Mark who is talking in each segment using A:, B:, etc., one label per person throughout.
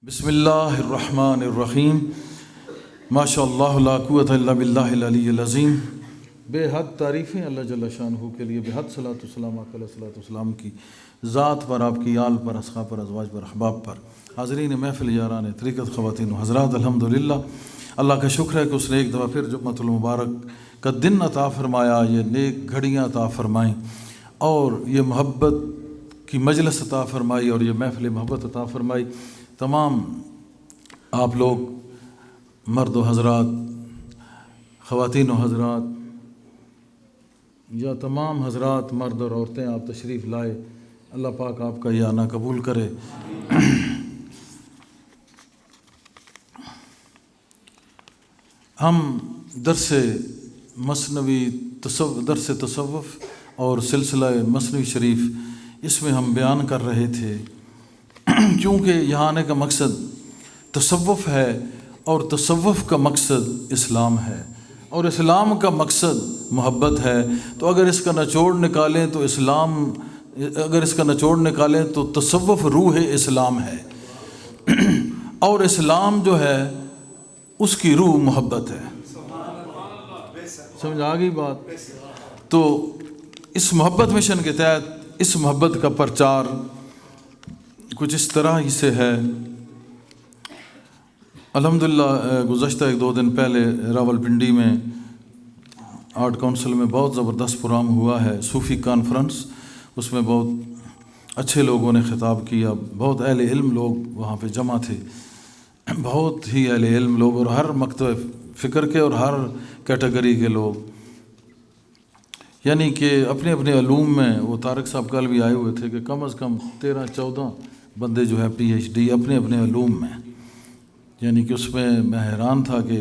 A: بسم اللہ الرحمن الرحیم ماشاء اللہ لا قوت الا باللہ العلی العظیم۔ بے حد تعریفیں اللہ جل شانہ کے لیے، بے حد صلاۃ والسلام علیہ صلاۃ والسلام کی ذات پر، آپ کی آل پر، اصحاب پر، ازواج پر، احباب پر۔ حاضرین محفل یاران طریقت، خواتین و حضرات، الحمدللہ اللہ کا شکر ہے کہ اس نے ایک دفعہ پھر جمعۃ المبارک کا دن عطا فرمایا، یہ نیک گھڑیاں عطا فرمائیں اور یہ محبت کی مجلس عطا فرمائی اور یہ محفل محبت عطا فرمائی۔ تمام آپ لوگ مرد و حضرات، خواتین و حضرات، یا تمام حضرات مرد اور عورتیں، آپ تشریف لائے، اللہ پاک آپ کا یہ آنا قبول کرے۔ ہم درس تصوف اور سلسلہ مثنوی شریف، اس میں ہم بیان کر رہے تھے، کیونکہ یہاں آنے کا مقصد تصوف ہے اور تصوف کا مقصد اسلام ہے اور اسلام کا مقصد محبت ہے، تو اگر اس کا نچوڑ نکالیں تو تو تصوف روح اسلام ہے اور اسلام جو ہے اس کی روح محبت ہے۔ سمجھ آ گئی بات؟ تو اس محبت مشن کے تحت اس محبت کا پرچار کچھ اس طرح ہی سے ہے۔ الحمدللہ گزشتہ ایک دو دن پہلے راولپنڈی میں آرٹ کونسل میں بہت زبردست پروگرام ہوا ہے، صوفی کانفرنس۔ اس میں بہت اچھے لوگوں نے خطاب کیا، بہت اہل علم لوگ وہاں پہ جمع تھے، بہت ہی اہل علم لوگ، اور ہر مکتب فکر کے اور ہر کیٹیگری کے لوگ، یعنی کہ اپنے اپنے علوم میں۔ وہ طارق صاحب کل بھی آئے ہوئے تھے کہ کم از کم 13-14 بندے جو ہے پی ایچ ڈی اپنے اپنے علوم میں، یعنی کہ اس میں حیران تھا کہ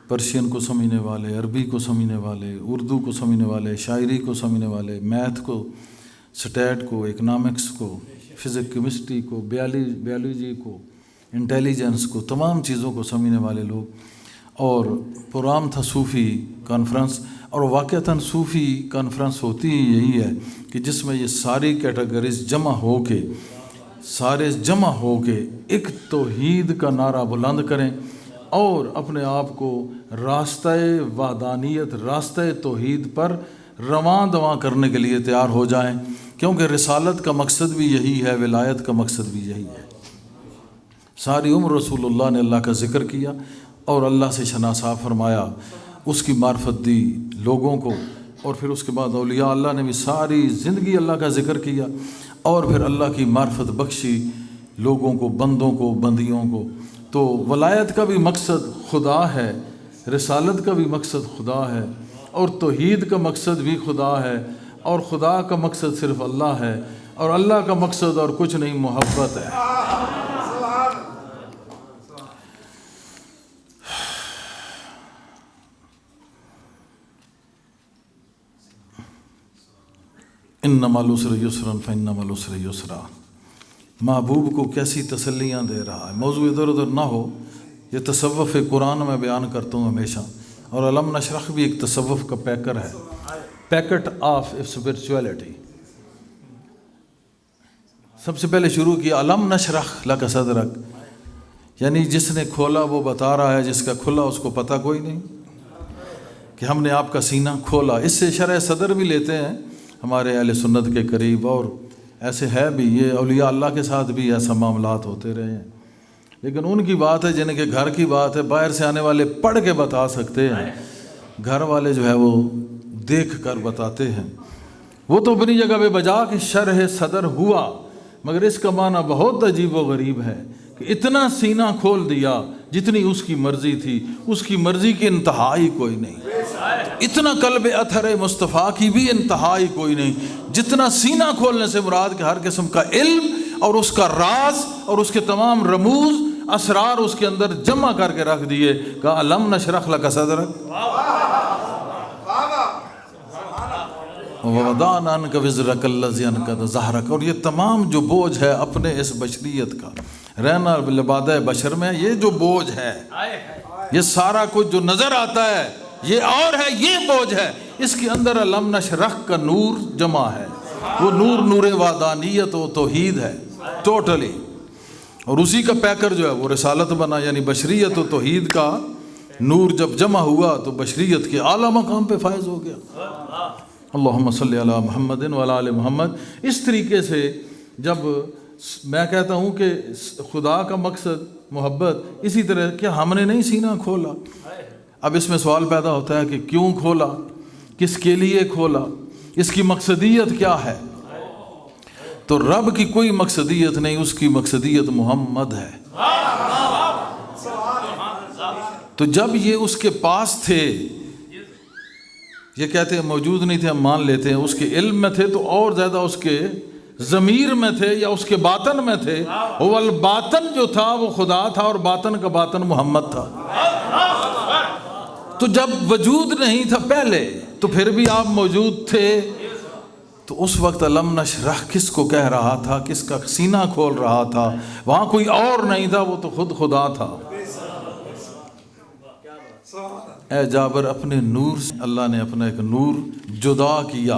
A: پرشین کو سمجھنے والے، عربی کو سمجھنے والے، اردو کو سمجھنے والے، شاعری کو سمجھنے والے، میتھ کو، سٹیٹ کو، اکنامکس کو، فزکس کیمسٹری کو، بیالوجی کو، انٹیلیجنس کو، تمام چیزوں کو سمجھنے والے لوگ۔ اور پروگرام تھا صوفی کانفرنس، اور واقعتاً صوفی کانفرنس ہوتی ہی یہی ہے کہ جس میں یہ ساری کیٹیگریز جمع ہو کے ایک توحید کا نعرہ بلند کریں اور اپنے آپ کو راستہ وحدانیت، راستہ توحید پر رواں دواں کرنے کے لیے تیار ہو جائیں، کیونکہ رسالت کا مقصد بھی یہی ہے، ولایت کا مقصد بھی یہی ہے۔ ساری عمر رسول اللہ نے اللہ کا ذکر کیا اور اللہ سے شناسا فرمایا، اس کی معرفت دی لوگوں کو، اور پھر اس کے بعد اولیاء اللہ نے بھی ساری زندگی اللہ کا ذکر کیا اور پھر اللہ کی معرفت بخشی لوگوں کو، بندوں کو، بندیوں کو۔ تو ولایت کا بھی مقصد خدا ہے، رسالت کا بھی مقصد خدا ہے، اور توحید کا مقصد بھی خدا ہے، اور خدا کا مقصد صرف اللہ ہے، اور اللہ کا مقصد اور کچھ نہیں، محبت ہے۔ انما العسر یسرا فانما العسر یسرا۔ محبوب کو کیسی تسلیاں دے رہا ہے۔ موضوع ادھر ادھر نہ ہو، یہ تصوف قرآن میں بیان کرتا ہوں ہمیشہ، اور علم نشرح بھی ایک تصوف کا پیکر ہے، پیکٹ آف اسپرچویلٹی۔ سب سے پہلے شروع کیا علم نشرح لک صدرک، یعنی جس نے کھولا وہ بتا رہا ہے، جس کا کھلا اس کو پتہ کوئی نہیں کہ ہم نے آپ کا سینہ کھولا۔ اس سے شرح صدر بھی لیتے ہیں ہمارے اہل سنت کے قریب، اور ایسے ہے بھی، یہ اولیاء اللہ کے ساتھ بھی ایسا معاملات ہوتے رہے ہیں، لیکن ان کی بات ہے جن کے گھر کی بات ہے، باہر سے آنے والے پڑھ کے بتا سکتے ہیں، گھر والے جو ہے وہ دیکھ کر بتاتے ہیں۔ وہ تو اپنی جگہ پہ بجا کہ شرح صدر ہوا، مگر اس کا معنی بہت عجیب و غریب ہے کہ اتنا سینہ کھول دیا جتنی اس کی مرضی تھی، اس کی مرضی کی انتہا ہی کوئی نہیں، اتنا قلب اطہر مصطفیٰ کی بھی انتہا ہی کوئی نہیں، جتنا سینہ کھولنے سے مراد کہ ہر قسم کا علم اور اس کا راز اور اس کے تمام رموز، اسرار اس کے اندر جمع کر کے رکھ دیے، کہا علم نشرح لک صدرک ووضعنا عنک وزرک الذی انقض ظہرک۔ اور یہ تمام جو بوجھ ہے اپنے اس بشریت کا، رہنا لبادہ بشر میں، یہ جو بوجھ ہے، یہ سارا کچھ جو نظر آتا ہے یہ اور ہے، یہ بوجھ ہے، اس کے اندر علم نشرح کا نور جمع ہے، وہ نور وحدانیت و توحید ہے ٹوٹلی۔ اور اسی کا پیکر جو ہے وہ رسالت بنا، یعنی بشریت و توحید کا نور جب جمع ہوا تو بشریت کے اعلیٰ مقام پہ فائز ہو گیا۔ اللہم صلی علی محمد وعلی آل محمد۔ اس طریقے سے جب میں کہتا ہوں کہ خدا کا مقصد محبت، اسی طرح کیا ہم نے نہیں سینہ کھولا؟ اب اس میں سوال پیدا ہوتا ہے کہ کیوں کھولا، کس کے لیے کھولا، اس کی مقصدیت کیا ہے؟ تو رب کی کوئی مقصدیت نہیں، اس کی مقصدیت محمد ہے۔ تو جب یہ اس کے پاس تھے، یہ کہتے ہیں موجود نہیں تھے، ہم مان لیتے ہیں اس کے علم میں تھے، تو اور زیادہ اس کے ضمیر میں تھے یا اس کے باطن میں تھے۔ والباطن جو تھا وہ خدا تھا، اور باطن کا باطن محمد تھا۔ تو جب وجود نہیں تھا پہلے، تو پھر بھی آپ موجود تھے۔ تو اس وقت علم نشرح کس کو کہہ رہا تھا، کس کا سینہ کھول رہا تھا؟ وہاں کوئی اور نہیں تھا، وہ تو خود خدا تھا۔ اے جابر، اپنے نور سے اللہ نے اپنا ایک نور جدا کیا۔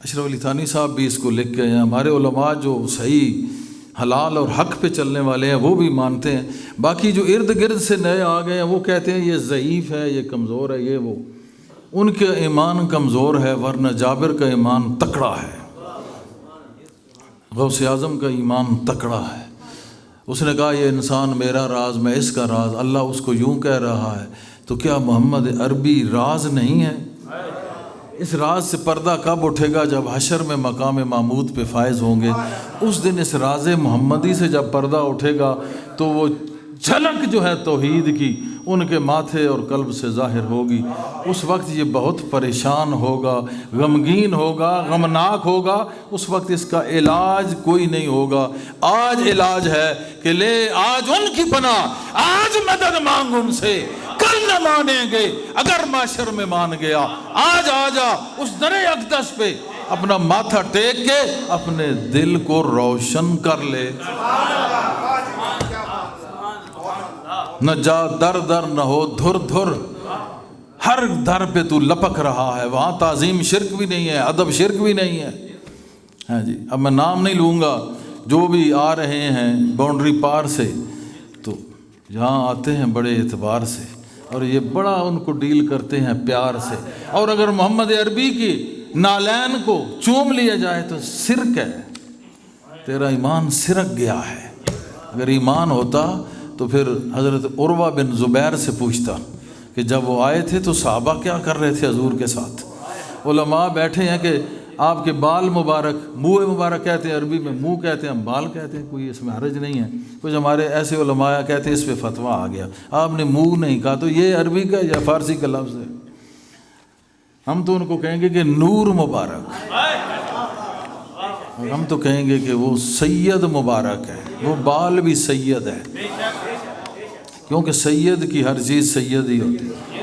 A: اشرف علی تھانی صاحب بھی اس کو لکھ گئے ہیں۔ ہمارے علماء جو صحیح حلال اور حق پہ چلنے والے ہیں وہ بھی مانتے ہیں۔ باقی جو ارد گرد سے نئے آ گئے ہیں وہ کہتے ہیں یہ ضعیف ہے، یہ کمزور ہے، یہ وہ۔ ان کا ایمان کمزور ہے، ورنہ جابر کا ایمان تکڑا ہے، غوث اعظم کا ایمان تکڑا ہے۔ اس نے کہا یہ انسان میرا راز، میں اس کا راز۔ اللہ اس کو یوں کہہ رہا ہے، تو کیا محمد عربی راز نہیں ہے؟ اس راز سے پردہ کب اٹھے گا؟ جب حشر میں مقام محمود پہ فائز ہوں گے، اس دن اس راز محمدی سے جب پردہ اٹھے گا تو وہ جھلک جو ہے توحید کی ان کے ماتھے اور قلب سے ظاہر ہوگی۔ اس وقت یہ بہت پریشان ہوگا، غمگین ہوگا، غمناک ہوگا۔ اس وقت اس کا علاج کوئی نہیں ہوگا۔ آج علاج ہے کہ لے آج ان کی پناہ، آج مدد مانگ ان سے، کل نہ مانیں گے اگر معاشر میں مان گیا۔ آج آجا اس در اقدس پہ اپنا ماتھا ٹیک کے اپنے دل کو روشن کر لے۔ نہ جا در در نہ ہو دھر دھر، ہر در پہ تو لپک رہا ہے۔ وہاں تعظیم شرک بھی نہیں ہے، ادب شرک بھی نہیں ہے۔ ہاں جی، اب میں نام نہیں لوں گا، جو بھی آ رہے ہیں باؤنڈری پار سے، تو یہاں آتے ہیں بڑے اعتبار سے، اور یہ بڑا ان کو ڈیل کرتے ہیں پیار سے۔ اور اگر محمد عربی کی نالین کو چوم لیا جائے تو سرک ہے، تیرا ایمان سرک گیا ہے۔ اگر ایمان ہوتا تو پھر حضرت عروہ بن زبیر سے پوچھتا کہ جب وہ آئے تھے تو صحابہ کیا کر رہے تھے حضور کے ساتھ؟ علماء بیٹھے ہیں کہ آپ کے بال مبارک، منہ مبارک کہتے ہیں عربی میں، منہ کہتے ہیں، ہم بال کہتے ہیں، کوئی اس میں حرج نہیں ہے۔ کچھ ہمارے ایسے علماء کہتے ہیں اس پہ فتویٰ آ گیا، آپ نے منہ نہیں کہا، تو یہ عربی کا یا فارسی کا لفظ ہے۔ ہم تو ان کو کہیں گے کہ نور مبارک، اور ہم تو کہیں گے کہ وہ سید مبارک ہے، وہ بال بھی سید ہے، کیونکہ سید کی ہر چیز سید ہی ہوتی ہے۔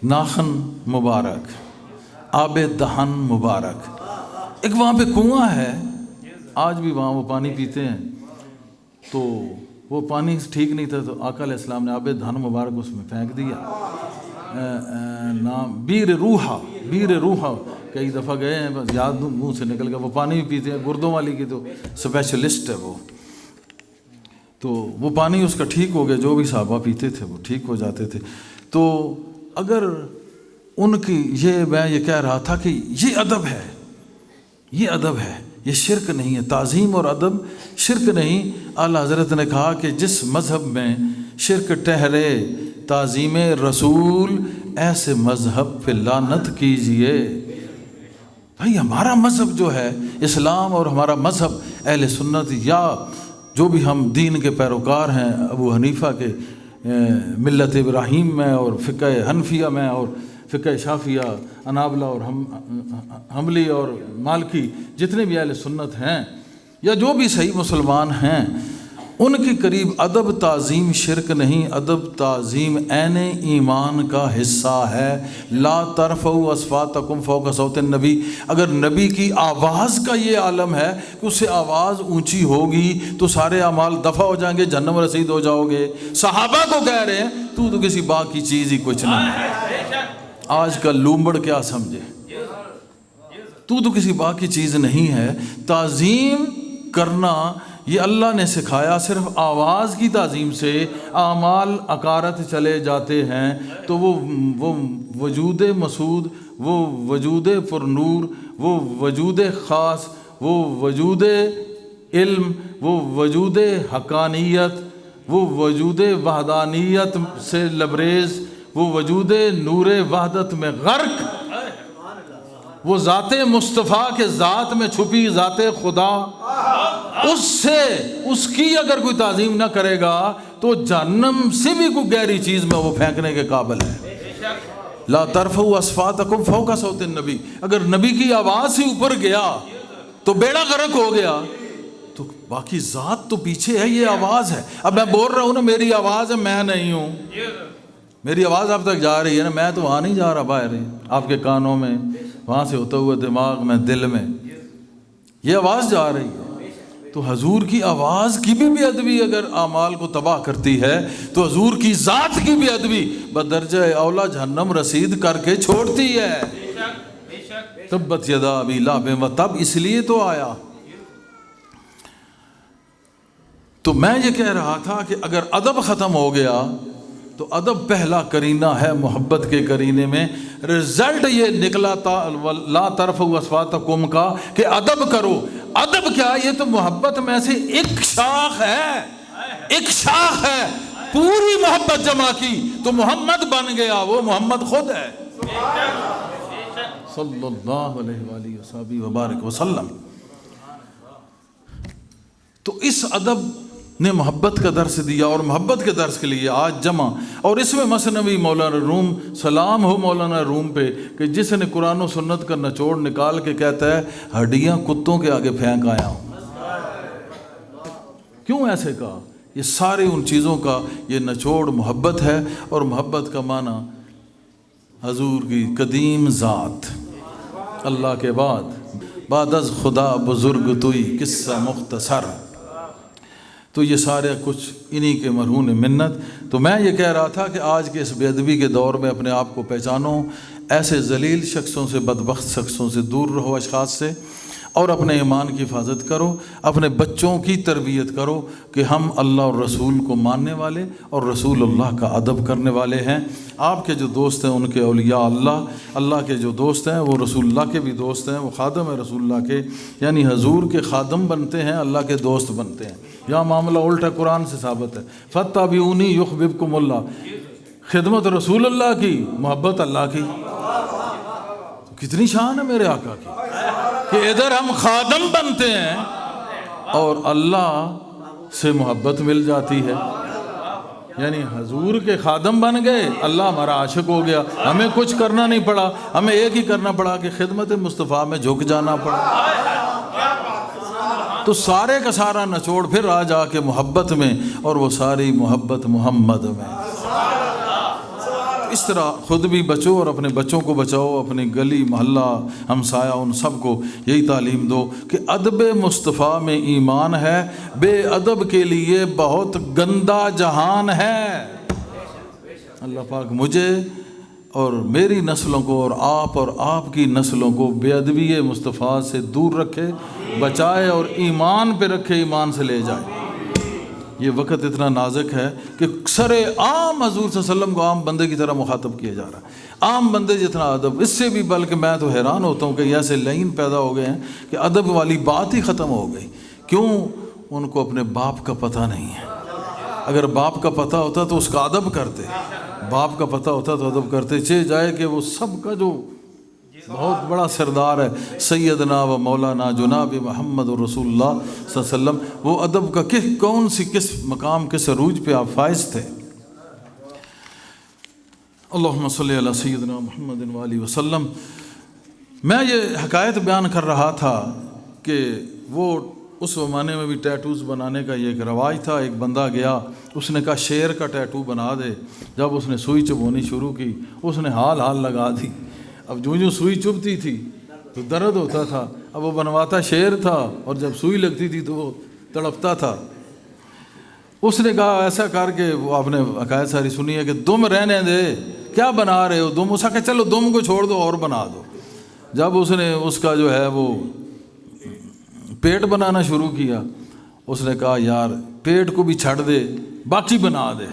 A: ناخن مبارک، آب دہن مبارک۔ ایک وہاں پہ کنواں ہے، آج بھی وہاں وہ پانی پیتے ہیں، تو وہ پانی ٹھیک نہیں تھا، تو آقا علیہ السلام نے آب دہن مبارک اس میں پھینک دیا۔ نام بیر روحا کئی دفعہ گئے ہیں، بس یاد منہ سے نکل گیا۔ وہ پانی بھی پیتے ہیں، گردوں والی کی تو اسپیشلسٹ ہے وہ، تو وہ پانی اس کا ٹھیک ہو گیا، جو بھی صحابہ پیتے تھے وہ ٹھیک ہو جاتے تھے۔ تو اگر ان کی میں یہ کہہ رہا تھا کہ یہ ادب ہے، یہ ادب ہے، یہ شرک نہیں ہے۔ تعظیم اور ادب شرک نہیں۔ اعلیٰ حضرت نے کہا کہ جس مذہب میں شرک ٹھہرے تعظیم رسول، ایسے مذہب پہ لعنت کیجئے۔ بھائی ہمارا مذہب جو ہے اسلام، اور ہمارا مذہب اہل سنت یا جو بھی ہم دین کے پیروکار ہیں، ابو حنیفہ کے ملت ابراہیم میں، اور فقہ حنفیہ میں، اور فقہ شافعیہ، انابلہ اور حنبلی اور مالکی، جتنے بھی اہل سنت ہیں یا جو بھی صحیح مسلمان ہیں، ان کے قریب ادب تعظیم شرک نہیں، ادب تعظیم عین ایمان کا حصہ ہے۔ لا ترفعوا اصواتکم فوق صوت النبی، اگر نبی کی آواز کا یہ عالم ہے کہ اس سے آواز اونچی ہوگی تو سارے اعمال دفع ہو جائیں گے، جہنم رسید ہو جاؤ گے۔ صحابہ کو کہہ رہے ہیں تو کسی باقی چیز ہی کچھ نہیں۔ آج کا لومبڑ کیا سمجھے، تو کسی باقی چیز نہیں ہے۔ تعظیم کرنا یہ اللہ نے سکھایا، صرف آواز کی تعظیم سے اعمال عقارت چلے جاتے ہیں، تو وہ وجود مسعود، وہ وجود پر نور، وہ وجود خاص، وہ وجود علم، وہ وجود حقانیت، وہ وجود وحدانیت سے لبریز، وہ وجود نور وحدت میں غرق، وہ ذات مصطفیٰ کے ذات میں چھپی ذات خدا، اس کی اگر کوئی تعظیم نہ کرے گا تو جہنم سے بھی کوئی گہری چیز میں وہ پھینکنے کے قابل ہے۔ لا ترفعوا اصواتکم فوق صوت النبی، اگر نبی کی آواز سے اوپر گیا تو بیڑا غرق ہو گیا، تو باقی ذات تو پیچھے ہے، یہ آواز ہے۔ اب میں بول رہا ہوں نا، میری آواز ہے، میں نہیں ہوں، میری آواز آپ تک جا رہی ہے نا، میں تو وہاں نہیں جا رہا باہر، آپ کے کانوں میں، وہاں سے ہوتا ہوا دماغ میں، دل میں، یہ آواز جا رہی ہے۔ تو حضور کی آواز کی بھی بے ادبی اگر اعمال کو تباہ کرتی ہے تو حضور کی ذات کی بے ادبی بدرجہ اولا جہنم رسید کر کے چھوڑتی ہے۔ تبت یدا ابی لہب وتب، اس لیے تو آیا۔ تو میں یہ کہہ رہا تھا کہ اگر ادب ختم ہو گیا تو ادب پہلا کرینہ ہے محبت کے کرینے میں، رزلٹ یہ نکلا لا ترفعوا اصواتکم کا کہ ادب کرو۔ ادب کیا؟ یہ تو محبت میں سے ایک شاخ ہے، ایک شاخ ہے، پوری محبت جمع کی تو محمد بن گیا، وہ محمد خود ہے صلی اللہ علیہ وآلہ وصحبہ وبارک وسلم۔ تو اس ادب نے محبت کا درس دیا، اور محبت کے درس کے لیے آج جمع، اور اس میں مثنوی مولانا روم، سلام ہو مولانا روم پہ کہ جس نے قرآن و سنت کا نچوڑ نکال کے کہتا ہے ہڈیاں کتوں کے آگے پھینک آیا ہوں۔ کیوں ایسے کہا؟ یہ سارے ان چیزوں کا یہ نچوڑ محبت ہے، اور محبت کا معنی حضور کی قدیم ذات، اللہ کے بعد از خدا بزرگ توئی قصہ مختصر، تو یہ سارے کچھ انہی کے مرہون منت۔ تو میں یہ کہہ رہا تھا کہ آج کے اس بے ادبی کے دور میں اپنے آپ کو پہچانو، ایسے ذلیل شخصوں سے، بدبخت شخصوں سے دور رہو، اشخاص سے، اور اپنے ایمان کی حفاظت کرو، اپنے بچوں کی تربیت کرو کہ ہم اللہ اور رسول کو ماننے والے اور رسول اللہ کا ادب کرنے والے ہیں۔ آپ کے جو دوست ہیں ان کے اولیاء اللہ کے جو دوست ہیں وہ رسول اللہ کے بھی دوست ہیں، وہ خادم ہیں رسول اللہ کے، یعنی حضور کے خادم بنتے ہیں، اللہ کے دوست بنتے ہیں۔ یہاں معاملہ الٹا قرآن سے ثابت ہے، فاتبعونی یحببکم اللہ، خدمت رسول اللہ کی، محبت اللہ کی۔ کتنی شان ہے میرے آقا کی کہ ادھر ہم خادم بنتے ہیں اور اللہ سے محبت مل جاتی ہے، یعنی حضور کے خادم بن گئے، اللہ ہمارا عاشق ہو گیا، ہمیں کچھ کرنا نہیں پڑا، ہمیں ایک ہی کرنا پڑا کہ خدمت مصطفیٰ میں جھک جانا پڑا۔ تو سارے کا سارا نچوڑ پھر آ جا کے محبت میں، اور وہ ساری محبت محمد میں۔ اس طرح خود بھی بچو اور اپنے بچوں کو بچاؤ، اپنی گلی محلہ ہمسایہ ان سب کو یہی تعلیم دو کہ ادب مصطفیٰ میں ایمان ہے، بے ادب کے لیے بہت گندا جہان ہے۔ اللہ پاک مجھے اور میری نسلوں کو اور آپ کی نسلوں کو بے ادبی مصطفیٰ سے دور رکھے، بچائے، اور ایمان پہ رکھے، ایمان سے لے جائے۔ یہ وقت اتنا نازک ہے کہ سر عام حضور صلی اللہ علیہ وسلم کو عام بندے کی طرح مخاطب کیا جا رہا ہے، عام بندے جتنا ادب، اس سے بھی بلکہ میں تو حیران ہوتا ہوں کہ ایسے لعین پیدا ہو گئے ہیں کہ ادب والی بات ہی ختم ہو گئی۔ کیوں؟ ان کو اپنے باپ کا پتہ نہیں ہے۔ اگر باپ کا پتہ ہوتا تو اس کا ادب کرتے، باپ کا پتہ ہوتا تو ادب کرتے۔ چہ جائے کہ وہ سب کا جو بہت بڑا سردار ہے سیدنا و مولانا جناب محمد رسول اللہ صلی اللہ علیہ وسلم، وہ ادب کا کس مقام، کس عروج پہ آپ فائز تھے۔ اللہم صلی علی سیدنا محمد وآلہ وسلم۔ میں یہ حکایت بیان کر رہا تھا کہ وہ اس زمانے میں بھی ٹیٹوز بنانے کا یہ ایک رواج تھا۔ ایک بندہ گیا، اس نے کہا شیر کا ٹیٹو بنا دے۔ جب اس نے سوئی چبھونی شروع کی، اس نے حال لگا دی۔ اب جو سوئی چبھتی تھی تو درد ہوتا تھا، اب وہ بنواتا شیر تھا، اور جب سوئی لگتی تھی تو وہ تڑپتا تھا۔ اس نے کہا ایسا کر کے، وہ آپ نے حکایت ساری سنی ہے کہ دم رہنے دے، کیا بنا رہے ہو دم؟ اس کا کہ چلو دم کو چھوڑ دو اور بنا دو۔ جب اس نے اس کا جو ہے وہ پیٹ بنانا شروع کیا، اس نے کہا یار پیٹ کو بھی چھڑ دے باقی بنا دے،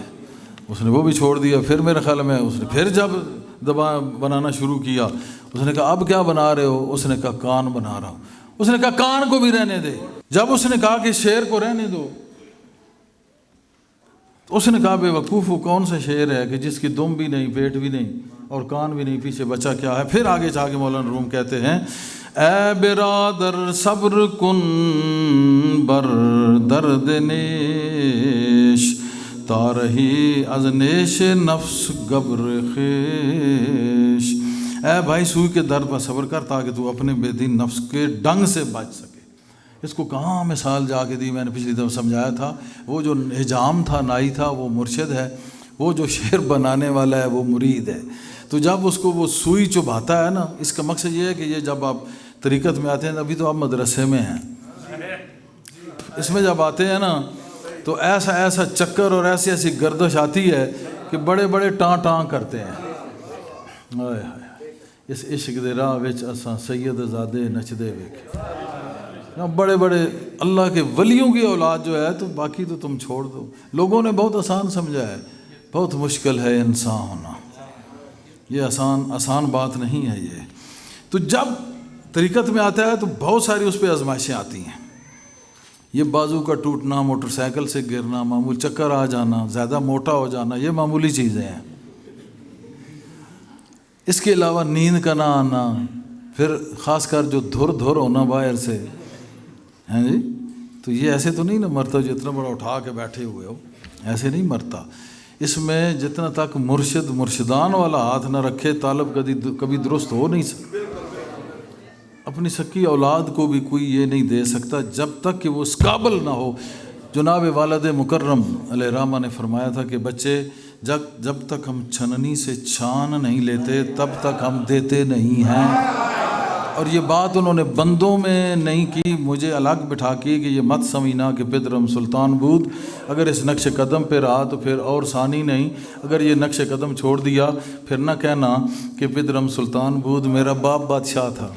A: اس نے وہ بھی چھوڑ دیا۔ پھر میرے خیال میں اس نے پھر جب دبا بنانا شروع کیا، اس نے کہا اب کیا بنا رہے ہو؟ اس نے کہا کان بنا رہا ہوں۔ اس نے کہا کان کو بھی رہنے دے۔ جب اس نے کہا کہ شیر کو رہنے دو، تو اس نے کہا بے وقوف وہ کون سا شیر ہے کہ جس کی دم بھی نہیں، پیٹ بھی نہیں اور کان بھی نہیں، پیچھے بچہ کیا ہے؟ پھر آگے جا کے مولانا روم کہتے ہیں اے برادر صبر کن بر درد نیش تارہی از نیش نفس گبر خیش۔ اے بھائی سوئی کے درد پر صبر کر تاکہ تو اپنے بے دین نفس کے ڈنگ سے بچ سکے۔ اس کو کہاں مثال جا کے دی؟ میں نے پچھلی دفعہ سمجھایا تھا، وہ جو حجام تھا، نائی تھا، وہ مرشد ہے، وہ جو شعر بنانے والا ہے وہ مرید ہے۔ تو جب اس کو وہ سوئی چبھاتا ہے نا، اس کا مقصد یہ ہے کہ یہ جب آپ طریقت میں آتے ہیں، ابھی تو آپ مدرسے میں ہیں، اس میں جب آتے ہیں نا تو ایسا ایسا چکر اور ایسی ایسی گردش آتی ہے کہ بڑے بڑے ٹاں ٹاں کرتے ہیں۔ ہائے ہائے اس عشق دے راہ وچ اساں سید زادے نچدے ویکھے، بڑے بڑے اللہ کے ولیوں کی اولاد جو ہے، تو باقی تو تم چھوڑ دو۔ لوگوں نے بہت آسان سمجھا ہے، بہت مشکل ہے انسان ہونا، یہ آسان بات نہیں ہے یہ۔ تو جب طریقت میں آتا ہے تو بہت ساری اس پہ آزمائشیں آتی ہیں، یہ بازو کا ٹوٹنا، موٹر سائیکل سے گرنا، معمول چکر آ جانا، زیادہ موٹا ہو جانا، یہ معمولی چیزیں ہیں۔ اس کے علاوہ نیند کا نہ آنا، پھر خاص کر جو دھر ہونا باہر سے، ہیں جی، تو یہ ایسے تو نہیں نا مرتا جو اتنا بڑا اٹھا کے بیٹھے ہوئے ہو، ایسے نہیں مرتا۔ اس میں جتنا تک مرشدان والا ہاتھ نہ رکھے طالب کبھی درست ہو نہیں سکتا۔ اپنی سکی اولاد کو بھی کوئی یہ نہیں دے سکتا جب تک کہ وہ اس قابل نہ ہو۔ جناب والد مکرم علیہ الرحمہ نے فرمایا تھا کہ بچے جب تک ہم چھننی سے چھان نہیں لیتے تب تک ہم دیتے نہیں ہیں۔ اور یہ بات انہوں نے بندوں میں نہیں کی، مجھے الگ بٹھا کی کہ یہ مت سمجھنا کہ پدرم سلطان بود اگر اس نقش قدم پہ رہا تو پھر اور ثانی نہیں، اگر یہ نقش قدم چھوڑ دیا پھر نہ کہنا کہ پدرم سلطان بود میرا باپ بادشاہ تھا۔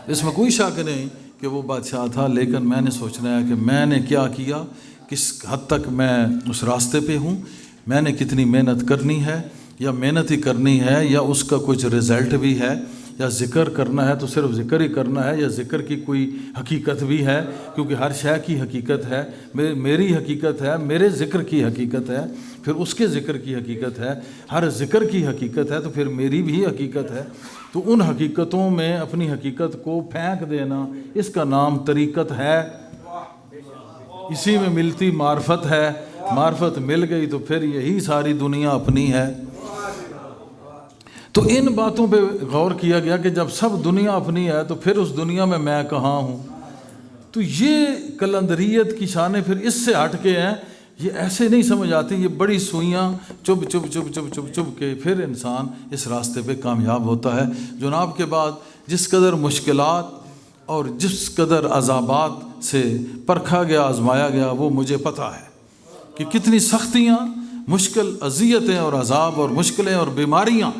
A: اس میں کوئی شک نہیں کہ وہ بادشاہ تھا، لیکن میں نے سوچنا ہے کہ میں نے کیا کیا، کس حد تک میں اس راستے پہ ہوں، میں نے کتنی محنت کرنی ہے، یا محنت ہی کرنی ہے یا اس کا کچھ رزلٹ بھی ہے، یا ذکر کرنا ہے تو صرف ذکر ہی کرنا ہے، یا ذکر کی کوئی حقیقت بھی ہے، کیونکہ ہر شے کی حقیقت ہے، میری حقیقت ہے، میرے ذکر کی حقیقت ہے، پھر اس کے ذکر کی حقیقت ہے، ہر ذکر کی حقیقت ہے تو پھر میری بھی حقیقت ہے۔ تو ان حقیقتوں میں اپنی حقیقت کو پھینک دینا، اس کا نام طریقت ہے۔ اسی میں ملتی معرفت ہے، معرفت مل گئی تو پھر یہی ساری دنیا اپنی ہے۔ تو ان باتوں پہ غور کیا گیا کہ جب سب دنیا اپنی ہے تو پھر اس دنیا میں کہاں ہوں؟ تو یہ کلندریت کی شانیں پھر اس سے ہٹ کے ہیں، یہ ایسے نہیں سمجھ آتی، یہ بڑی سوئیاں چب کے پھر انسان اس راستے پہ کامیاب ہوتا ہے۔ جناب کے بعد جس قدر مشکلات اور جس قدر عذابات سے پرکھا گیا، آزمایا گیا، وہ مجھے پتہ ہے کہ کتنی سختیاں، مشکل اذیتیں اور عذاب اور مشکلیں اور بیماریاں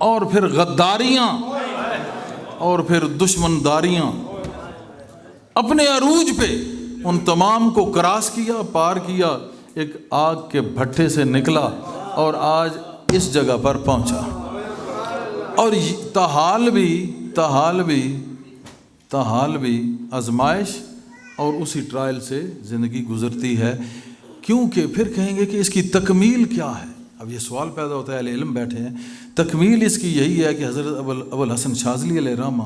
A: اور پھر غداریاں اور پھر دشمنداریاں اپنے عروج پہ ان تمام کو کراس کیا، پار کیا، ایک آگ کے بھٹے سے نکلا اور آج اس جگہ پر پہنچا۔ اور تاحال بھی آزمائش اور اسی ٹرائل سے زندگی گزرتی ہے، کیونکہ پھر کہیں گے کہ اس کی تکمیل کیا ہے؟ اب یہ سوال پیدا ہوتا ہے، اہل علم بیٹھے ہیں، تکمیل اس کی یہی ہے کہ حضرت ابوالحسن شاذلی علیہ الرحمہ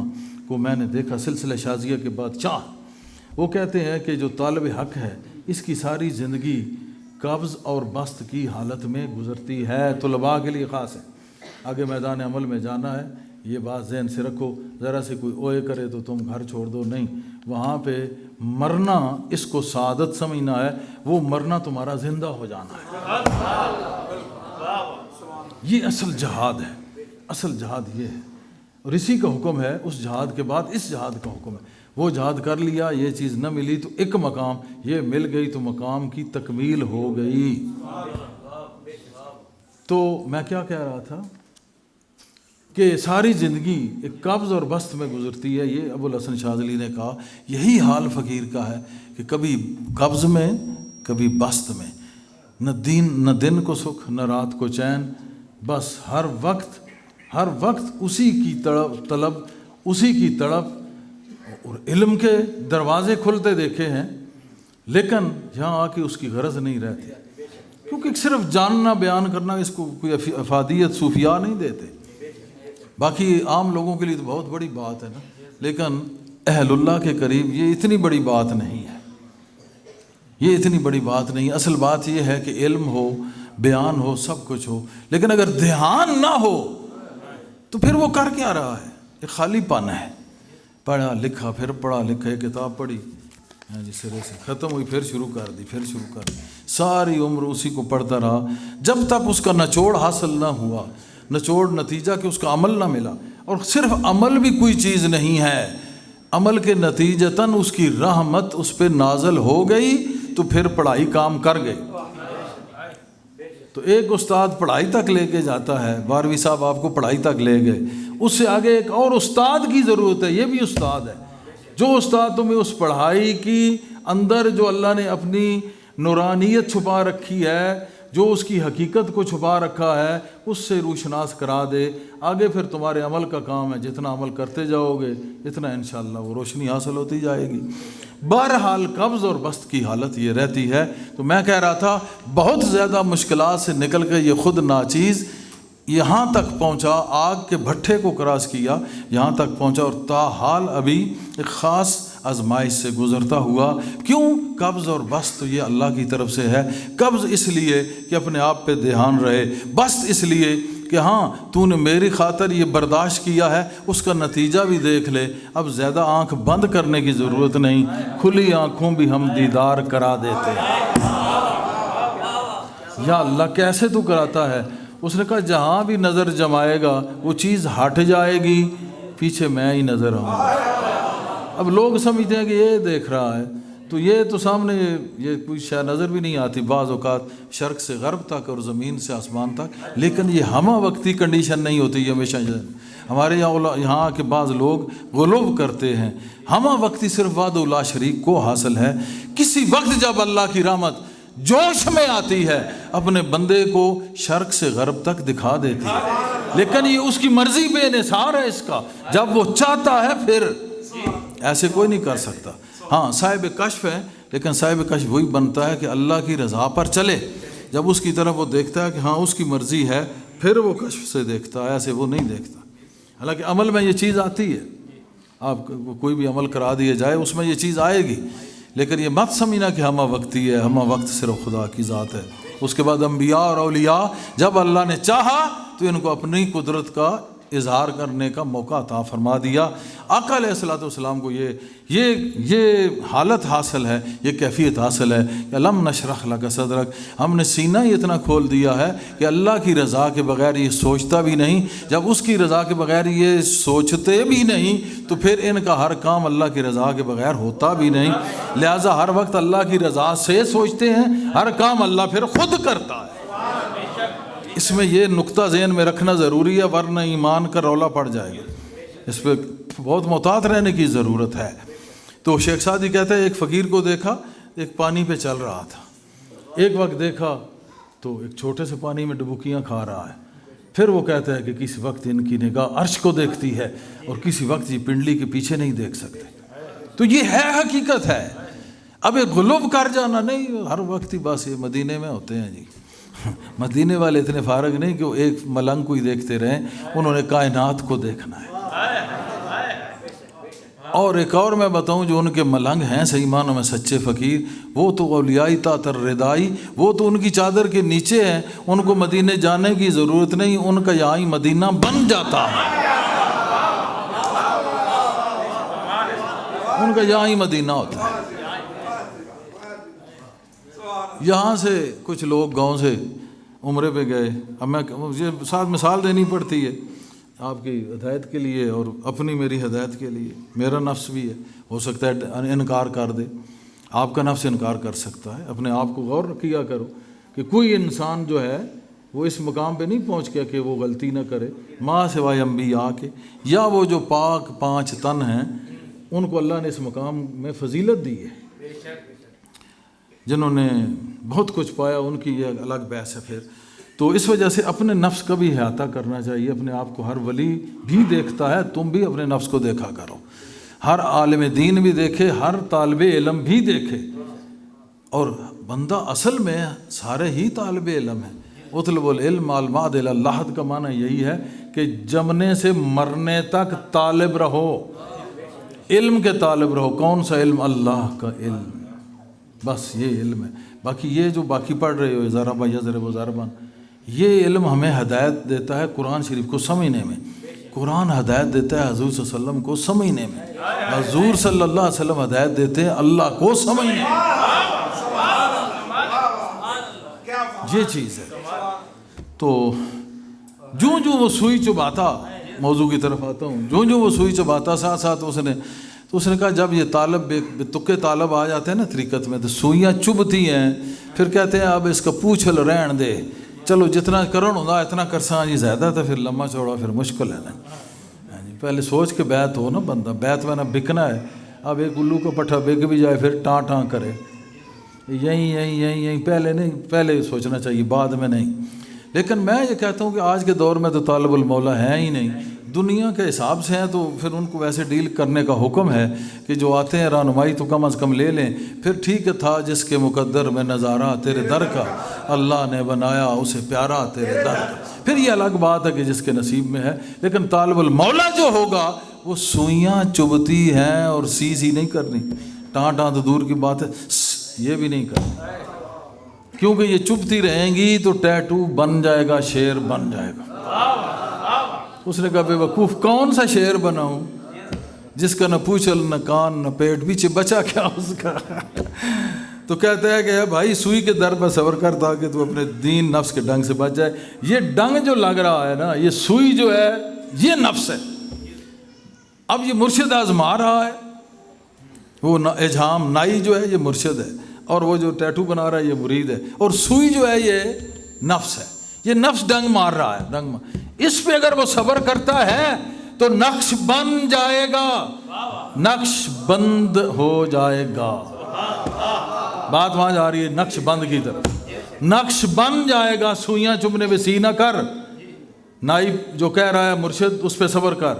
A: کو میں نے دیکھا سلسلہ شازیہ کے بعد وہ کہتے ہیں کہ جو طالب حق ہے اس کی ساری زندگی قبض اور بسط کی حالت میں گزرتی ہے۔ طلباء کے لیے خاص ہے، آگے میدان عمل میں جانا ہے، یہ بات ذہن سے رکھو، ذرا سے کوئی اوئے کرے تو تم گھر چھوڑ دو، نہیں، وہاں پہ مرنا اس کو سعادت سمجھنا ہے، وہ مرنا تمہارا زندہ ہو جانا ہے۔ یہ اصل جہاد ہے، اصل جہاد یہ ہے، اور اسی کا حکم ہے۔ اس جہاد کے بعد اس جہاد کا حکم ہے، وہ جہاد کر لیا، یہ چیز نہ ملی تو ایک مقام، یہ مل گئی تو مقام کی تکمیل ہو گئی۔ تو میں کیا کہہ رہا تھا؟ کہ ساری زندگی ایک قبض اور بسط میں گزرتی ہے. یہ ابو الحسن شاذلی نے کہا یہی حال فقیر کا ہے کہ کبھی قبض میں کبھی بسط میں، نہ دن کو سکھ نہ رات کو چین، بس ہر وقت اسی کی طلب، اسی کی تڑپ. اور علم کے دروازے کھلتے دیکھے ہیں لیکن یہاں آ کے اس کی غرض نہیں رہتی، کیونکہ صرف جاننا بیان کرنا اس کو کوئی افادیت صوفیاء نہیں دیتے. باقی عام لوگوں کے لیے تو بہت بڑی بات ہے نا، لیکن اہل اللہ کے قریب یہ اتنی بڑی بات نہیں ہے، یہ اتنی بڑی بات نہیں. اصل بات یہ ہے کہ علم ہو، بیان ہو، سب کچھ ہو، لیکن اگر دھیان نہ ہو تو پھر وہ کر کیا رہا ہے؟ ایک خالی پن ہے. پڑھا لکھا، پھر پڑھا لکھا، ایک کتاب پڑھی جس سرے سے ختم ہوئی، پھر شروع کر دی، ساری عمر اسی کو پڑھتا رہا جب تک اس کا نچوڑ حاصل نہ ہوا، نچوڑ نتیجہ کہ اس کا عمل نہ ملا. اور صرف عمل بھی کوئی چیز نہیں ہے، عمل کے نتیجتاً اس کی رحمت اس پہ نازل ہو گئی تو پھر پڑھائی کام کر گئی. تو ایک استاد پڑھائی تک لے کے جاتا ہے، 12ویں صاحب آپ کو پڑھائی تک لے گئے، اس سے آگے ایک اور استاد کی ضرورت ہے. یہ بھی استاد ہے، جو استاد تمہیں اس پڑھائی کی اندر جو اللہ نے اپنی نورانیت چھپا رکھی ہے، جو اس کی حقیقت کو چھپا رکھا ہے، اس سے روشناس کرا دے. آگے پھر تمہارے عمل کا کام ہے، جتنا عمل کرتے جاؤ گے اتنا انشاءاللہ وہ روشنی حاصل ہوتی جائے گی. بہرحال قبض اور بسط کی حالت یہ رہتی ہے. تو میں کہہ رہا تھا بہت زیادہ مشکلات سے نکل کے یہ خود ناچیز یہاں تک پہنچا، آگ کے بھٹھے کو کراس کیا، یہاں تک پہنچا، اور تاحال ابھی ایک خاص آزمائش سے گزرتا ہوا. کیوں؟ قبض اور بسط یہ اللہ کی طرف سے ہے. قبض اس لیے کہ اپنے آپ پہ دھیان رہے، بسط اس لیے کہ ہاں تو نے میری خاطر یہ برداشت کیا ہے، اس کا نتیجہ بھی دیکھ لے. اب زیادہ آنکھ بند کرنے کی ضرورت نہیں، کھلی آنکھوں بھی ہم دیدار کرا دیتے ہیں. یا اللہ کیسے تو کراتا ہے؟ اس نے کہا جہاں بھی نظر جمائے گا وہ چیز ہٹ جائے گی، پیچھے میں ہی نظر آؤں گا. اب لوگ سمجھتے ہیں کہ یہ دیکھ رہا ہے، تو یہ تو سامنے یہ کوئی شے نظر بھی نہیں آتی بعض اوقات، شرق سے غرب تک اور زمین سے آسمان تک. لیکن یہ ہمہ وقتی کنڈیشن نہیں ہوتی، یہ ہمیشہ ہمارے یہاں کے بعض لوگ غلو کرتے ہیں. ہمہ وقتی صرف وحدہ لا شریک کو حاصل ہے. کسی وقت جب اللہ کی رحمت جوش میں آتی ہے اپنے بندے کو شرق سے غرب تک دکھا دیتی ہے، لیکن یہ اس کی مرضی بے نثار ہے. اس کا جب وہ چاہتا ہے پھر ایسے کوئی نہیں کر سکتا. ہاں صاحب کشف ہے، لیکن صاحب کشف وہی بنتا ہے کہ اللہ کی رضا پر چلے. جب اس کی طرف وہ دیکھتا ہے کہ ہاں اس کی مرضی ہے، پھر وہ کشف سے دیکھتا ہے، ایسے وہ نہیں دیکھتا. حالانکہ عمل میں یہ چیز آتی ہے، آپ کو کوئی بھی عمل کرا دیا جائے اس میں یہ چیز آئے گی، لیکن یہ مت سمجھنا کہ ہمہ وقتی ہے. ہمہ وقت صرف خدا کی ذات ہے. اس کے بعد انبیاء اور اولیاء جب اللہ نے چاہا تو ان کو اپنی قدرت کا اظہار کرنے کا موقع عطا فرما دیا. آقا علیہ الصلوۃ والسلام کو یہ حالت حاصل ہے، یہ کیفیت حاصل ہے کہ الم نشرح لک صدرک، ہم نے سینہ ہی اتنا کھول دیا ہے کہ اللہ کی رضا کے بغیر یہ سوچتا بھی نہیں. جب اس کی رضا کے بغیر یہ سوچتے بھی نہیں تو پھر ان کا ہر کام اللہ کی رضا کے بغیر ہوتا بھی نہیں. لہٰذا ہر وقت اللہ کی رضا سے سوچتے ہیں، ہر کام اللہ پھر خود کرتا ہے. اس میں یہ نقطہ ذہن میں رکھنا ضروری ہے، ورنہ ایمان کا رولا پڑ جائے گا. اس پہ بہت محتاط رہنے کی ضرورت ہے. تو شیخ سعدی کہتے ہیں ایک فقیر کو دیکھا، ایک پانی پہ چل رہا تھا. ایک وقت دیکھا تو ایک چھوٹے سے پانی میں ڈبکیاں کھا رہا ہے. پھر وہ کہتا ہے کہ کسی وقت ان کی نگاہ عرش کو دیکھتی ہے اور کسی وقت یہ پنڈلی کے پیچھے نہیں دیکھ سکتے. تو یہ ہے حقیقت ہے. اب ایک غلوب کر جانا نہیں، ہر وقت ہی بس یہ مدینے میں ہوتے ہیں جی. مدینے والے اتنے فارغ نہیں کہ وہ ایک ملنگ کو ہی دیکھتے رہیں، انہوں نے کائنات کو دیکھنا ہے. اور ایک اور میں بتاؤں جو ان کے ملنگ ہیں صحیح معنوں میں سچے فقیر، وہ تو اولیائی تحت الردائی، وہ تو ان کی چادر کے نیچے ہیں. ان کو مدینے جانے کی ضرورت نہیں، ان کا یہاں ہی مدینہ بن جاتا ہے. ان کا یہاں ہی مدینہ ہوتا ہے. یہاں سے کچھ لوگ گاؤں سے عمرے پہ گئے. اب میں یہ ساتھ مثال دینی پڑتی ہے آپ کی ہدایت کے لیے اور اپنی میری ہدایت کے لیے. میرا نفس بھی ہے، ہو سکتا ہے انکار کر دے، آپ کا نفس انکار کر سکتا ہے. اپنے آپ کو غور کیا کرو کہ کوئی انسان جو ہے وہ اس مقام پہ نہیں پہنچ گیا کہ وہ غلطی نہ کرے، ماں سوائے انبیاء کے، یا وہ جو پاک 5 تن ہیں ان کو اللہ نے اس مقام میں فضیلت دی ہے، جنہوں نے بہت کچھ پایا ان کی یہ الگ بحث ہے پھر۔ تو اس وجہ سے اپنے نفس کا بھی احاطہ کرنا چاہیے، اپنے آپ کو ہر ولی بھی دیکھتا ہے، تم بھی اپنے نفس کو دیکھا کرو، ہر عالم دین بھی دیکھے، ہر طالب علم بھی دیکھے، اور بندہ اصل میں سارے ہی طالب علم ہیں۔ اطلب العلم المعد اللہ کا معنی یہی ہے کہ جمنے سے مرنے تک طالب رہو، علم کے طالب رہو۔ کون سا علم؟ اللہ کا علم، بس یہ علم ہے۔ باقی یہ جو باقی پڑھ رہے ہو ضربہ یضرب ضربا، یہ علم ہمیں ہدایت دیتا ہے قرآن شریف کو سمجھنے میں، قرآن ہدایت دیتا ہے حضور صلی اللہ علیہ وسلم کو سمجھنے میں، حضور صلی اللہ علیہ وسلم ہدایت دیتے ہیں اللہ کو سمجھنے میں، یہ چیز ہے۔ تو جو وہ سوئی چباتا، موضوع کی طرف آتا ہوں، جو وہ سوئی چباتا، ساتھ ساتھ اس نے کہا جب یہ طالب تکے طالب آ جاتے ہیں نا طریقت میں، تو سوئیاں چبھتی ہیں، پھر کہتے ہیں اب اس کا پوچھل رہن دے، چلو جتنا کرن ہوگا اتنا کرساں جی، زیادہ تو پھر لمبا چوڑا پھر مشکل ہے نا جی۔ پہلے سوچ کے بیعت ہو نا، بندہ بیعت میں نہ بکنا ہے، اب ایک الو کا پٹھا بک بھی جائے پھر ٹاں کرے، یہیں پہلے نہیں، پہلے سوچنا چاہیے بعد میں نہیں۔ لیکن میں یہ کہتا ہوں کہ آج کے دور میں تو طالب المولا ہیں ہی نہیں، دنیا کے حساب سے ہیں، تو پھر ان کو ویسے ڈیل کرنے کا حکم ہے کہ جو آتے ہیں رہنمائی تو کم از کم لے لیں۔ پھر ٹھیک تھا جس کے مقدر میں نظارہ تیرے در کا، اللہ نے بنایا اسے پیارا تیرے در کا، پھر یہ الگ بات ہے کہ جس کے نصیب میں ہے۔ لیکن طالب المولا جو ہوگا وہ سوئیاں چبھتی ہیں اور سی نہیں کرنی، ٹاں تو دور کی بات ہے، یہ بھی نہیں کرنی، کیونکہ یہ چبھتی رہیں گی تو ٹیٹو بن جائے گا، شعر بن جائے گا۔ اس نے کہا بے وقوف کون سا شعر بناؤں جس کا نہ پوچھل نہ کان نہ پیٹ، پیچھے بچا کیا اس کا؟ تو کہتا ہے کہ بھائی سوئی کے در پر صبر کر تاکہ تو اپنے دین نفس کے ڈنگ سے بچ جائے۔ یہ ڈنگ جو لگ رہا ہے نا، یہ سوئی جو ہے یہ نفس ہے۔ اب یہ مرشد آزما رہا ہے، وہ اجہام نائی جو ہے یہ مرشد ہے، اور وہ جو ٹیٹو بنا رہا ہے یہ مرید ہے، اور سوئی جو ہے یہ نفس ہے۔ یہ نفس ڈنگ مار رہا ہے، اس پہ اگر وہ صبر کرتا ہے تو نقش بن جائے گا، نقش بند ہو جائے گا۔ بات وہاں جا رہی ہے نقش بند کی طرف، نقش بن جائے گا۔ سوئیاں چبھنے پہ سی نہ کر، نائب جو کہہ رہا ہے مرشد اس پہ صبر کر،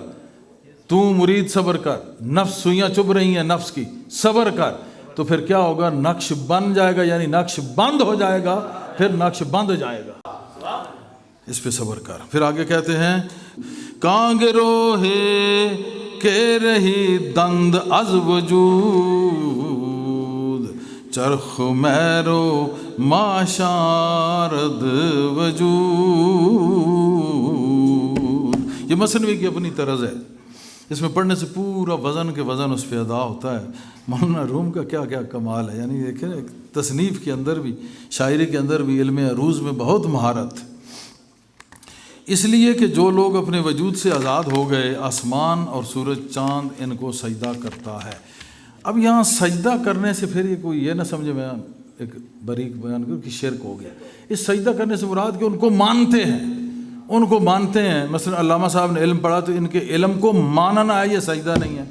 A: تو مرید صبر کر، نفس سوئیاں چبھ رہی ہیں نفس کی، صبر کر، تو پھر کیا ہوگا؟ نقش بن جائے گا، یعنی نقش بند ہو جائے گا، پھر نقش بند ہو جائے گا، اس پہ صبر کر۔ پھر آگے کہتے ہیں کانگرو ہے کہ رہی دند از وجود، چرخ میرو ماشارد وجود۔ یہ مثنوی کی اپنی طرز ہے، اس میں پڑھنے سے پورا وزن کے وزن اس پہ ادا ہوتا ہے۔ مولانا روم کا کیا کیا کمال ہے، یعنی دیکھیں تصنیف کے اندر بھی، شاعری کے اندر بھی، علم عروض میں بہت مہارت۔ اس لیے کہ جو لوگ اپنے وجود سے آزاد ہو گئے، آسمان اور سورج چاند ان کو سجدہ کرتا ہے۔ اب یہاں سجدہ کرنے سے پھر یہ کوئی یہ نہ سمجھے میں ایک باریک بیان کروں کہ شرک ہو گیا۔ اس سجدہ کرنے سے مراد کہ ان کو مانتے ہیں، ان کو مانتے ہیں۔ مثلا علامہ صاحب نے علم پڑھا تو ان کے علم کو ماننا ہے، یہ سجدہ نہیں ہے۔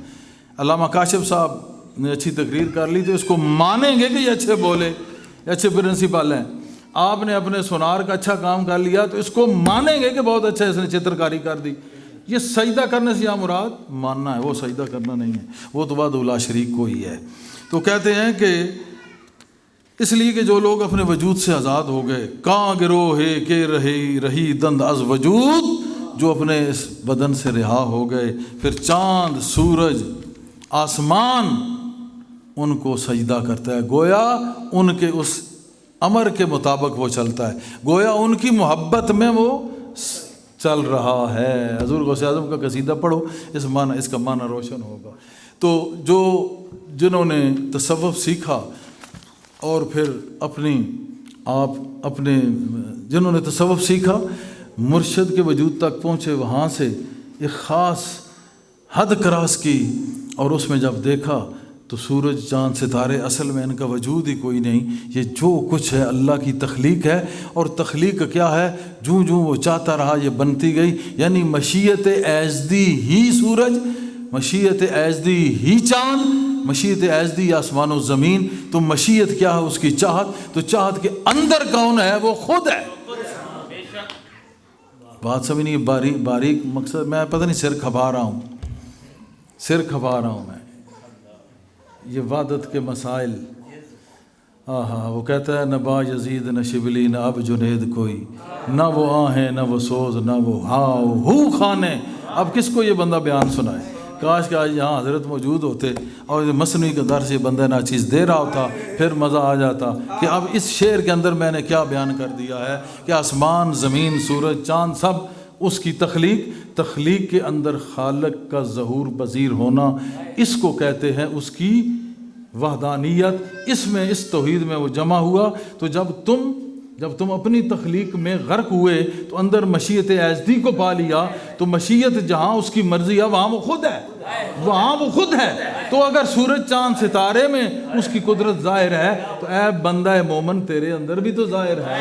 A: علامہ کاشف صاحب نے اچھی تقریر کر لی تو اس کو مانیں گے کہ یہ اچھے بولے، اچھے پرنسپل ہیں۔ آپ نے اپنے سونار کا اچھا کام کر لیا تو اس کو مانیں گے کہ بہت اچھا اس نے چترکاری کر دی۔ یہ سجدہ کرنے سے یہاں مراد ماننا ہے، وہ سجدہ کرنا نہیں ہے، وہ تو وحدہ لا شریک کو ہی ہے۔ تو کہتے ہیں کہ اس لیے کہ جو لوگ اپنے وجود سے آزاد ہو گئے، کاں گرو ہے کہ رہی دند از وجود، جو اپنے اس بدن سے رہا ہو گئے، پھر چاند سورج آسمان ان کو سجدہ کرتا ہے، گویا ان کے اس امر کے مطابق وہ چلتا ہے، گویا ان کی محبت میں وہ چل رہا ہے۔ حضور غوث اعظم کا قصیدہ پڑھو، اس کا معنی روشن ہوگا۔ تو جنہوں نے تصوف سیکھا اور پھر جنہوں نے تصوف سیکھا، مرشد کے وجود تک پہنچے، وہاں سے ایک خاص حد کراس کی، اور اس میں جب دیکھا تو سورج چاند ستارے اصل میں ان کا وجود ہی کوئی نہیں، یہ جو کچھ ہے اللہ کی تخلیق ہے، اور تخلیق کیا ہے؟ جوں جوں وہ چاہتا رہا یہ بنتی گئی، یعنی مشیت ایزدی ہی سورج، مشیت ایزدی ہی چاند، مشیت ایزدی آسمان و زمین۔ تو مشیت کیا ہے؟ اس کی چاہت، تو چاہت کے اندر کون ہے؟ وہ خود ہے۔ بات سمجھ نہیں، باریک مقصد میں پتہ نہیں سر کھپا رہا ہوں میں یہ وحدت کے مسائل۔ وہ کہتا ہے نہ با یزید نہ شبلی نہ اب جنید کوئی، نہ وہ آہیں نہ وہ سوز نہ وہ ہاؤ ہو خانے۔ اب کس کو یہ بندہ بیان سنائے؟ کاش کہ آج یہاں حضرت موجود ہوتے اور مصنوعی کے در سے بندہ ناچیز دے رہا ہوتا، پھر مزہ آ جاتا کہ اب اس شعر کے اندر میں نے کیا بیان کر دیا ہے کہ آسمان زمین سورج چاند سب اس کی تخلیق کے اندر خالق کا ظہور پذیر ہونا، اس کو کہتے ہیں اس کی وحدانیت۔ اس میں اس توحید میں وہ جمع ہوا۔ تو جب تم اپنی تخلیق میں غرق ہوئے تو اندر مشیت ایزدی کو پا لیا، تو مشیت جہاں اس کی مرضی ہے وہاں وہ خود ہے، تو اگر سورج چاند ستارے میں اس کی قدرت ظاہر ہے تو اے بندہ مومن تیرے اندر بھی تو ظاہر ہے۔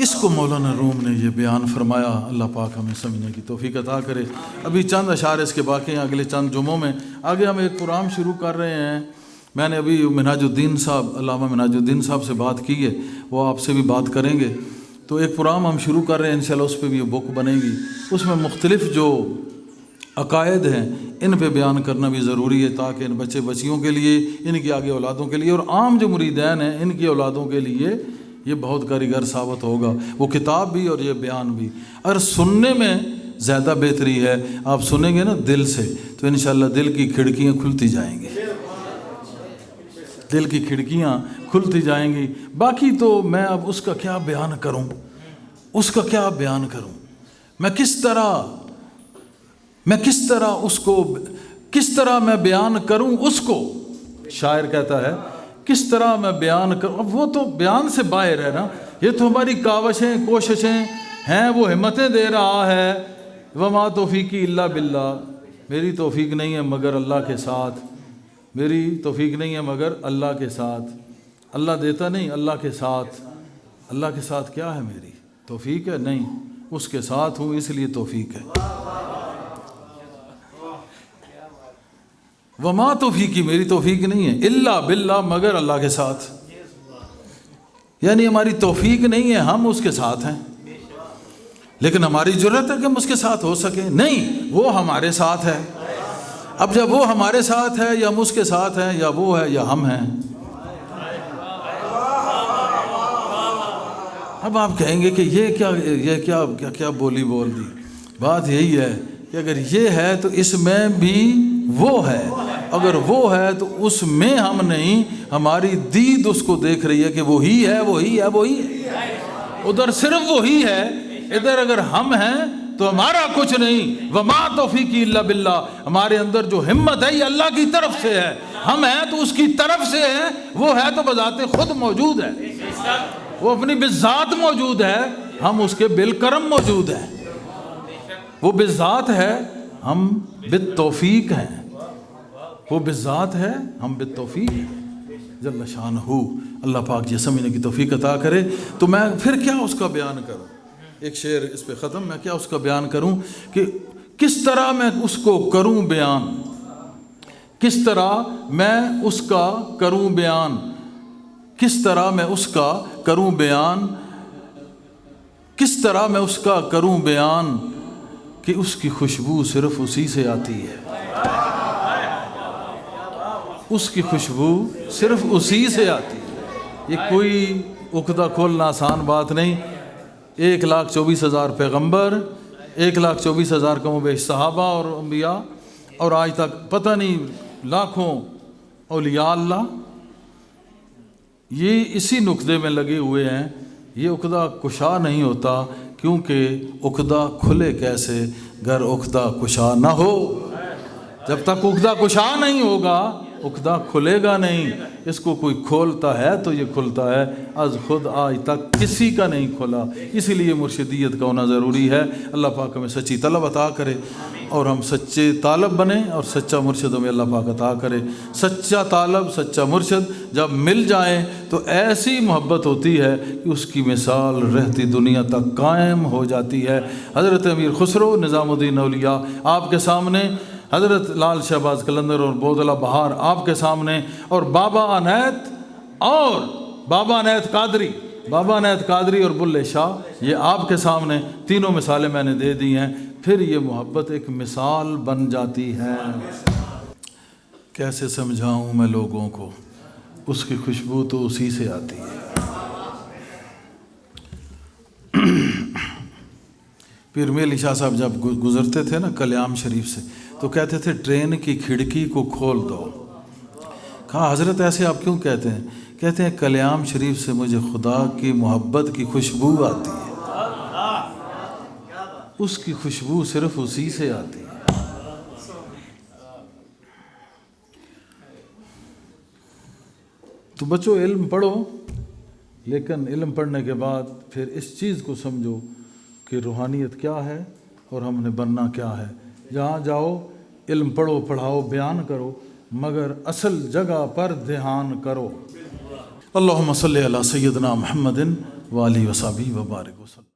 A: اس کو مولانا روم نے یہ بیان فرمایا، اللہ پاک ہمیں سمجھنے کی توفیق عطا کرے۔ ابھی چند اشعار اس کے باقی ہیں، اگلے چند جمعوں میں آگے ہم ایک پروگرام شروع کر رہے ہیں۔ میں نے ابھی منہاج الدین صاحب، علامہ منہاج الدین صاحب سے بات کی ہے، وہ آپ سے بھی بات کریں گے۔ تو ایک پروگرام ہم شروع کر رہے ہیں انشاءاللہ، اس پہ بھی بک بنے گی، اس میں مختلف جو عقائد ہیں ان پہ بیان کرنا بھی ضروری ہے، تاکہ ان بچیوں کے لیے، ان کی آگے اولادوں کے لیے، اور عام جو مریدین ہیں ان کی اولادوں کے لیے یہ بہت کارگر ثابت ہوگا، وہ کتاب بھی اور یہ بیان بھی۔ اگر سننے میں زیادہ بہتری ہے، آپ سنیں گے نا دل سے، تو انشاءاللہ دل کی کھڑکیاں کھلتی جائیں گی، باقی تو میں اب اس کا کیا بیان کروں، میں کس طرح میں بیان کروں اس کو۔ شاعر کہتا ہے کس طرح میں بیان کروں، اب وہ تو بیان سے باہر ہے نا، یہ تو ہماری کاوشیں کوششیں ہیں، وہ ہمتیں دے رہا ہے۔ وما توفیقی الا باللہ، میری توفیق نہیں ہے مگر اللہ کے ساتھ، اللہ کے ساتھ، اللہ دیتا نہیں، اللہ کے ساتھ کیا ہے میری توفیق ہے؟ نہیں، اس کے ساتھ ہوں اس لیے توفیق ہے۔ وما توفیقی، میری توفیق نہیں ہے، الا باللہ، مگر اللہ کے ساتھ، یعنی ہماری توفیق نہیں ہے، ہم اس کے ساتھ ہیں، لیکن ہماری ضرورت ہے کہ ہم اس کے ساتھ ہو سکیں؟ نہیں، وہ ہمارے ساتھ ہے۔ اب جب وہ ہمارے ساتھ ہے، یا ہم اس کے ساتھ ہیں، یا وہ ہے یا ہم ہیں۔ اب آپ کہیں گے کہ یہ کیا بولی بول دی؟ بات یہی ہے کہ اگر یہ ہے تو اس میں بھی وہ ہے، اگر وہ ہے تو اس میں ہم نہیں، ہماری دید اس کو دیکھ رہی ہے کہ وہی ہے، ادھر صرف وہی ہے، ادھر اگر ہم ہیں تو ہمارا کچھ نہیں۔ وما توفیقی الا باللہ، ہمارے اندر جو ہمت ہے یہ اللہ کی طرف سے ہے، ہم ہیں تو اس کی طرف سے ہیں، وہ ہے تو بذات خود موجود ہے، وہ اپنی بذات موجود ہے، ہم اس کے بالکرم موجود ہیں، وہ بذات ہے، ہم بالتوفیق ہیں، وہ بذات ہے، ہم بالتوفیق ہیں، جل شانہ۔ اللہ پاک یہ سمجھنے کی توفیق عطا کرے۔ تو میں پھر کیا اس کا بیان کروں؟ ایک شعر اس پہ ختم، میں کیا اس کا بیان کروں کہ کس طرح میں اس کو کروں بیان، کس طرح میں اس کا کروں بیان، کس طرح میں اس کا کروں بیان، کس طرح میں اس کا کروں بیان کہ اس کی خوشبو صرف اسی سے آتی ہے، اس کی خوشبو صرف اسی سے آتی ہے۔ یہ کوئی عقدہ کھولنا آسان بات نہیں۔ 1,24,000 پیغمبر، 1,24,000 کم و بیش صحابہ اور انبیاء، اور آج تک پتہ نہیں لاکھوں اولیاء اللہ، یہ اسی نقطے میں لگے ہوئے ہیں۔ یہ عقدہ کشا نہیں ہوتا، کیونکہ عقدہ کھلے کیسے گر عقدہ کشا نہ ہو۔ جب تک عقدہ کشا نہیں ہوگا اکدا کھلے گا نہیں، اس کو کوئی کھولتا ہے تو یہ کھلتا ہے، از خود آج تک کسی کا نہیں کھلا۔ اسی لیے مرشدیت کا ہونا ضروری ہے۔ اللہ پاک ہمیں سچی طلب عطا کرے اور ہم سچے طالب بنیں، اور سچا مرشد ہمیں اللہ پاک عطا کرے۔ سچا طالب، سچا مرشد جب مل جائیں تو ایسی محبت ہوتی ہے کہ اس کی مثال رہتی دنیا تک قائم ہو جاتی ہے۔ حضرت امیر خسرو نظام الدین اولیاء آپ کے سامنے، حضرت لال شہباز قلندر اور بودلہ بہار آپ کے سامنے، اور بابا عنایت قادری اور بلے شاہ یہ آپ کے سامنے، تینوں مثالیں میں نے دے دی ہیں۔ پھر یہ محبت ایک مثال بن جاتی ہے۔ کیسے سمجھاؤں میں لوگوں کو، اس کی خوشبو تو اسی سے آتی ہے۔ پیر میلی شاہ صاحب جب گزرتے تھے نا کلیام شریف سے تو کہتے تھے ٹرین کی کھڑکی کو کھول دو۔ کہا حضرت ایسے آپ کیوں کہتے ہیں؟ کہتے ہیں کلیام شریف سے مجھے خدا کی محبت کی خوشبو آتی ہے، اس کی خوشبو صرف اسی سے آتی ہے۔ تو بچوں علم پڑھو، لیکن علم پڑھنے کے بعد پھر اس چیز کو سمجھو کہ روحانیت کیا ہے اور ہم نے بننا کیا ہے۔ جہاں جاؤ علم پڑھو، پڑھاؤ، بیان کرو، مگر اصل جگہ پر دھیان کرو۔ اللہم صلی علی سیدنا محمد و آلہ و صحبہ و بارک وسلم۔